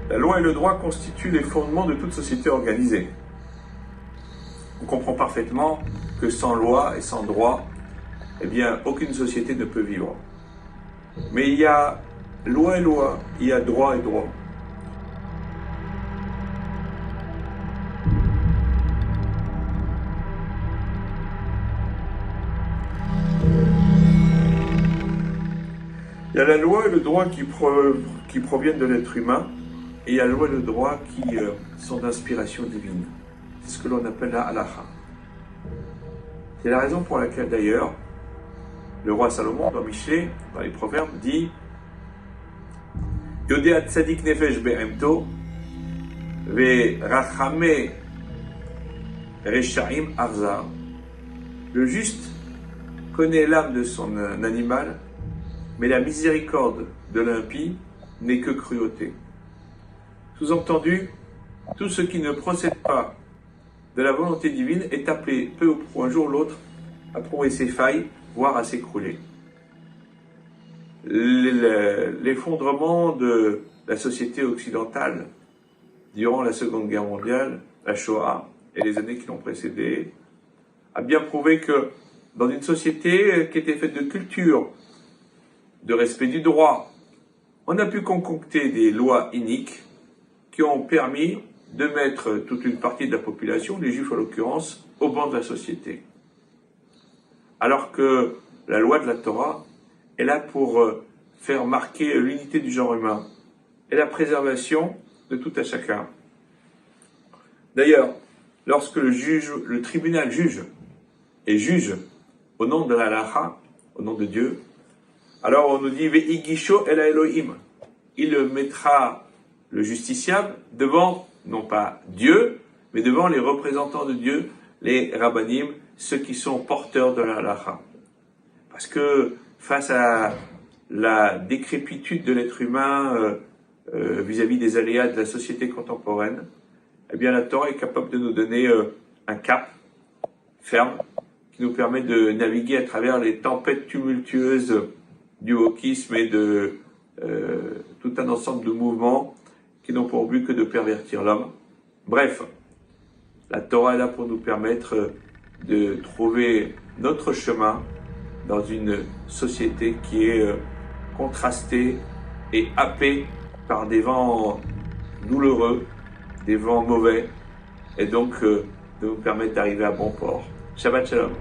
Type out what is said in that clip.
La loi et le droit constituent les fondements de toute société organisée. On comprend parfaitement que sans loi et sans droit, eh bien, aucune société ne peut vivre. Mais il y a loi et loi, il y a droit et droit. Il y a la loi et le droit qui proviennent de l'être humain, et il y a la loi et le droit qui sont d'inspiration divine. C'est ce que l'on appelle la halakha. C'est la raison pour laquelle d'ailleurs, le roi Salomon, dans Michelet, dans les Proverbes, dit Yodea tzadik nefesh be'emto, ve rachame reshaim arzar. Le juste connaît l'âme de son animal, mais la miséricorde de l'impie n'est que cruauté. Sous-entendu, tout ce qui ne procède pas de la volonté divine est appelé peu ou prou un jour ou l'autre à prouver ses failles, voire à s'écrouler. L'effondrement de la société occidentale durant la Seconde Guerre mondiale, la Shoah et les années qui l'ont précédée, a bien prouvé que dans une société qui était faite de culture, de respect du droit, on a pu concocter des lois iniques qui ont permis de mettre toute une partie de la population, les Juifs en l'occurrence, au banc de la société. Alors que la loi de la Torah est là pour faire marquer l'unité du genre humain et la préservation de tout à chacun. D'ailleurs, lorsque le tribunal juge au nom de la halakha, au nom de Dieu, alors on nous dit Ve'igisho el Elohim. Il mettra le justiciable devant, non pas Dieu, mais devant les représentants de Dieu, les rabbanim, ceux qui sont porteurs de la halakha. Parce que face à la décrépitude de l'être humain vis-à-vis des aléas de la société contemporaine, eh bien la Torah est capable de nous donner un cap ferme qui nous permet de naviguer à travers les tempêtes tumultueuses du wokisme et de tout un ensemble de mouvements qui n'ont pour but que de pervertir l'homme. Bref, la Torah est là pour nous permettre de trouver notre chemin dans une société qui est contrastée et happée par des vents douloureux, des vents mauvais, et donc de nous permettre d'arriver à bon port. Shabbat Shalom.